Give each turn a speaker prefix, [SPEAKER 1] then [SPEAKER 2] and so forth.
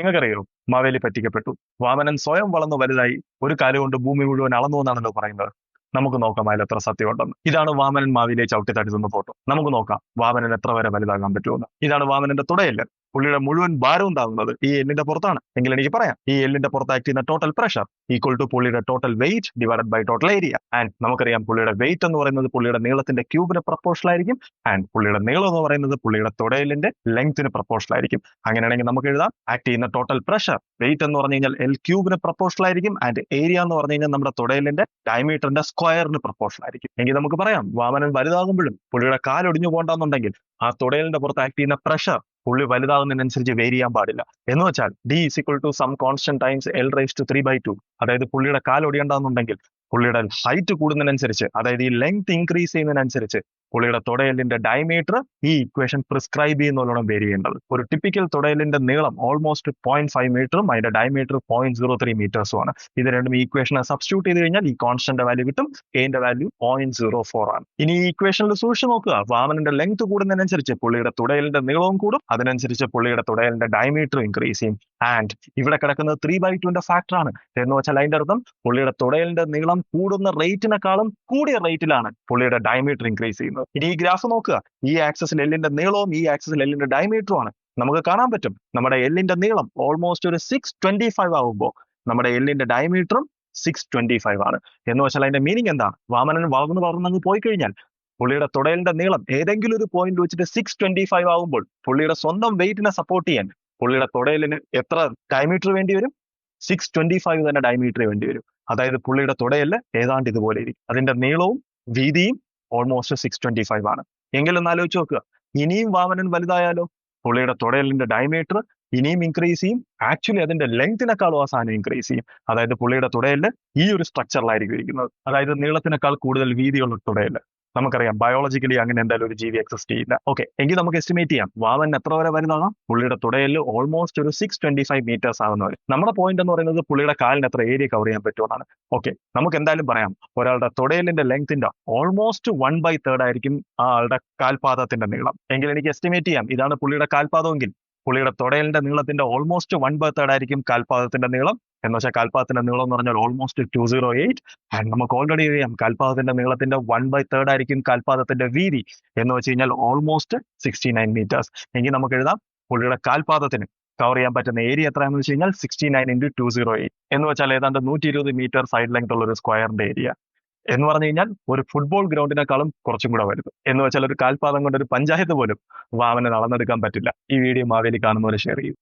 [SPEAKER 1] നിങ്ങൾക്കറിയോ മാവേലി പറ്റിക്കപ്പെട്ടു. വാമനൻ സ്വയം വളർന്നു വലുതായി ഒരു കാലുകൊണ്ട് ഭൂമി മുഴുവൻ അളന്നു എന്നാണല്ലോ പറയുന്നത്. നമുക്ക് നോക്കാം അതിൽ എത്ര സത്യമുണ്ടെന്ന്. ഇതാണ് വാമനൻ മാവിലെ ചവിട്ടി തടുത്തുന്ന ഫോട്ടോ. നമുക്ക് നോക്കാം വാമനൻ എത്ര വരെ വലുതാകാൻ പറ്റുമെന്ന്. ഇതാണ് വാമനന്റെ തുടയല്ല്. പുള്ളിയുടെ മുഴുവൻ ഭാരവും താങ്ങുന്നത് ഈ എല്ലിന്റെ പുറത്താണ്. എങ്കിൽ എനിക്ക് പറയാം, ഈ എല്ലിന്റെ പുറത്ത് ആക്ട് ചെയ്യുന്ന ടോട്ടൽ പ്രഷർ ഈക്വൽ ടു പുള്ളിയുടെ total weight divided by total area. And നമുക്കറിയാം പുള്ളിയുടെ വെയിറ്റ് എന്ന് പറയുന്നത് പുള്ളിയുടെ നീളത്തിന്റെ ക്യൂബിന് പ്രപ്പോർഷണൽ ആയിരിക്കും. ആൻഡ് പുള്ളിയുടെ നീളം എന്ന് പറയുന്നത് പുള്ളിയുടെ തുടയലിന്റെ ലെങ്ത്തിന് പ്രപ്പോർഷണൽ ആയിരിക്കും. അങ്ങനെയാണെങ്കിൽ നമുക്ക് എഴുതാം ആക്ട് ചെയ്യുന്ന ടോട്ടൽ പ്രഷർ വെയിറ്റ് എന്ന് പറഞ്ഞു കഴിഞ്ഞാൽ എൽ ക്യൂബിന് പ്രപ്പോർഷണൽ ആയിരിക്കും. ആൻഡ് ഏരിയ എന്ന് പറഞ്ഞു കഴിഞ്ഞാൽ നമ്മുടെ തുടയലിന്റെ ഡയമീറ്ററിന്റെ സ്ക്വയറിന് പ്രപ്പോർഷണൽ ആയിരിക്കും. എങ്കിൽ നമുക്ക് പറയാം വാമനൻ വലുതാകുമ്പോഴും പുള്ളിയുടെ കാലൊടിഞ്ഞു പോകണ്ടെന്നുണ്ടെങ്കിൽ ആ തുടയലിന്റെ പുറത്ത് ആക്ട് ചെയ്യുന്ന പ്രഷർ പുള്ളി വലുതാകുന്നതിനനുസരിച്ച് വേരി ചെയ്യാൻ പാടില്ല. എന്ന് വെച്ചാൽ D is equal to some constant times L raise to 3/2. അതായത് പുള്ളിയുടെ കാൽ ഒടിയണ്ടെന്നുണ്ടെങ്കിൽ പുള്ളിയുടെ ഹൈറ്റ് കൂടുന്നതിനനുസരിച്ച്, അതായത് ഈ ലെങ്ത് ഇൻക്രീസ് ചെയ്യുന്നതിനനുസരിച്ച് പുള്ളിയുടെ തുടയലിന്റെ ഡയമീറ്റർ ഈ ഇക്വേഷൻ പ്രിസ്ക്രൈബ് ചെയ്യുന്നതോളം വേരി ചെയ്യേണ്ടത്. ഒരു ടിപ്പിക്കൽ തുടയലിന്റെ നീളം ഓൾമോസ്റ്റ് 0.5 മീറ്ററും അതിന്റെ ഡയമീറ്റർ 0.03 മീറ്റേഴ്സും ആണ്. ഇത് രണ്ടും ഈ ഇക്വേഷനെ സബ്സ്റ്റിറ്റ്യൂട്ട് ചെയ്ത് കഴിഞ്ഞാൽ ഈ കോൺസ്റ്റന്റ് വാല്യൂ കിട്ടും. എന്റെ വാല്യൂ 0.04 ആണ്. ഇനി ഈ ഇക്വേഷനിൽ സൂക്ഷിച്ച് നോക്കുക. വാമനന്റെ ലെങ്ത് കൂടുന്നതിനനുസരിച്ച് പുള്ളിയുടെ തുടയലിന്റെ നീളവും കൂടും. അതിനനുസരിച്ച് പുള്ളിയുടെ തുടയലിന്റെ ഡയമീറ്റർ ഇൻക്രീസ് ചെയ്യും. ആൻഡ് ഇവിടെ കിടക്കുന്നത് 3/2ന്റെ ഫാക്ടർ ആണ്. എന്ന് വെച്ചാൽ അതിന്റെ അർത്ഥം പുള്ളിയുടെ തുടയലിന്റെ നീളം കൂടുന്ന റേറ്റിനെക്കാളും കൂടിയ റേറ്റിലാണ് പുള്ളിയുടെ ഡയമീറ്റർ ഇൻക്രീസ് ചെയ്യുന്നത്. ഇനി ഈ ഗ്രാഫ് നോക്കുക. ഈ ആക്സസിൽ എല്ലിന്റെ നീളവും ഈ ആക്സസിൽ എല്ലിന്റെ ഡയമീറ്ററും ആണ്. നമുക്ക് കാണാൻ പറ്റും നമ്മുടെ എല്ലിന്റെ നീളം ഓൾമോസ്റ്റ് ഒരു 625 ആകുമ്പോൾ നമ്മുടെ എല്ലിന്റെ ഡയമീറ്ററും 625 ആണ്. എന്ന് വെച്ചാൽ അതിന്റെ മീനിങ് എന്താണ്? വാമനൻ വളർന്നങ്ങ് പോയി കഴിഞ്ഞാൽ പുള്ളിയുടെ തുടയലിന്റെ നീളം ഏതെങ്കിലും ഒരു പോയിന്റ് വെച്ചിട്ട് 625 ആകുമ്പോൾ പുള്ളിയുടെ സ്വന്തം വെയിറ്റിനെ സപ്പോർട്ട് ചെയ്യാൻ പുള്ളിയുടെ തുടയലിന് എത്ര ഡയമീറ്റർ വേണ്ടി വരും? 625 തന്നെ ഡയമീറ്റർ വേണ്ടി വരും. അതായത് പുള്ളിയുടെ തുടയല് ഏതാണ്ട് ഇതുപോലെ ഇരിക്കും. അതിന്റെ നീളവും വീതിയും ഓൾമോസ്റ്റ് 625 ആണ്. എങ്കിലും ആലോചിച്ച് നോക്കുക, ഇനിയും വാമനൻ വലുതായാലോ പുള്ളിയുടെ തുടയലിന്റെ ഡയമീറ്റർ ഇനിയും ഇൻക്രീസ് ചെയ്യും. ആക്ച്വലി അതിന്റെ ലെങ്തിനേക്കാളും ആ സാധനം ഇൻക്രീസ് ചെയ്യും. അതായത് പുള്ളിയുടെ തുടയല് ഈ ഒരു സ്ട്രക്ചറിലായിരിക്കും ഇരിക്കുന്നത്. അതായത് നീളത്തിനേക്കാൾ കൂടുതൽ വീതിയുള്ള തുടയല്. നമുക്കറിയാം ബയോളജിക്കലി അങ്ങനെ എന്തായാലും ഒരു ജീവി എക്സിസ്റ്റ് ചെയ്യില്ല. ഓക്കെ, എങ്കിൽ നമുക്ക് എസ്റ്റിമേറ്റ് ചെയ്യാം വാമൻ എത്ര വരെ വരുന്നതാകാം. പുള്ളിയുടെ തുടയല് ഓൾമോസ്റ്റ് ഒരു 625 മീറ്റേഴ്സ് ആകുന്നവരെ. നമ്മുടെ പോയിന്റ് എന്ന് പറയുന്നത് പുള്ളിയുടെ കാലിന് എത്ര ഏരിയ കവർ ചെയ്യാൻ പറ്റുമെന്നാണ്. ഓക്കെ, നമുക്ക് എന്തായാലും പറയാം ഒരാളുടെ തുടയലിന്റെ ലെങ്ത്തിന്റെ ഓൾമോസ്റ്റ് 1/3 ആയിരിക്കും ആ ആളുടെ കാൽപാദത്തിന്റെ നീളം. എങ്കിൽ എനിക്ക് എസ്റ്റിമേറ്റ് ചെയ്യാം ഇതാണ് പുള്ളിയുടെ കാൽപാദമെങ്കിൽ പുള്ളിയുടെ തുടയലിന്റെ നീളത്തിന്റെ ഓൾമോസ്റ്റ് 1/3 ആയിരിക്കും കാൽപാദത്തിന്റെ നീളം. എന്ന് വെച്ചാൽ കാൽപാദത്തിന്റെ നീളം എന്ന് പറഞ്ഞാൽ ഓൾമോസ്റ്റ് 208. ആൻഡ് നമുക്ക് ഓൾറെഡി അറിയാം കാൽപാദത്തിന്റെ നീളത്തിന്റെ 1/3 ആയിരിക്കും കാൽപാദത്തിന്റെ വീതി. എന്ന് വെച്ച് കഴിഞ്ഞാൽ ഓൾമോസ്റ്റ് 69 മീറ്റേഴ്സ്. എങ്കിൽ നമുക്ക് എഴുതാം പുള്ളിയുടെ കാൽപാദത്തിന് കവർ ചെയ്യാൻ പറ്റുന്ന ഏരിയ എത്രയാണെന്ന് വെച്ച് കഴിഞ്ഞാൽ 69 × 208 എന്ന് വെച്ചാൽ ഏതാണ്ട് 120 മീറ്റർ സൈഡ് ലെങ്ത് ഉള്ള ഒരു സ്ക്വയറിന്റെ ഏരിയ. എന്ന് പറഞ്ഞു കഴിഞ്ഞാൽ ഒരു ഫുട്ബോൾ ഗ്രൗണ്ടിനേക്കാളും കുറച്ചും കൂടെ വലുത്. എന്ന് വെച്ചാൽ ഒരു കാൽപാദം കൊണ്ട് ഒരു പഞ്ചായത്ത് പോലും വാമനെ നടന്നെടുക്കാൻ പറ്റില്ല. ഈ വീഡിയോ മാവേലി കാണുന്നവരെ ഷെയർ ചെയ്യും.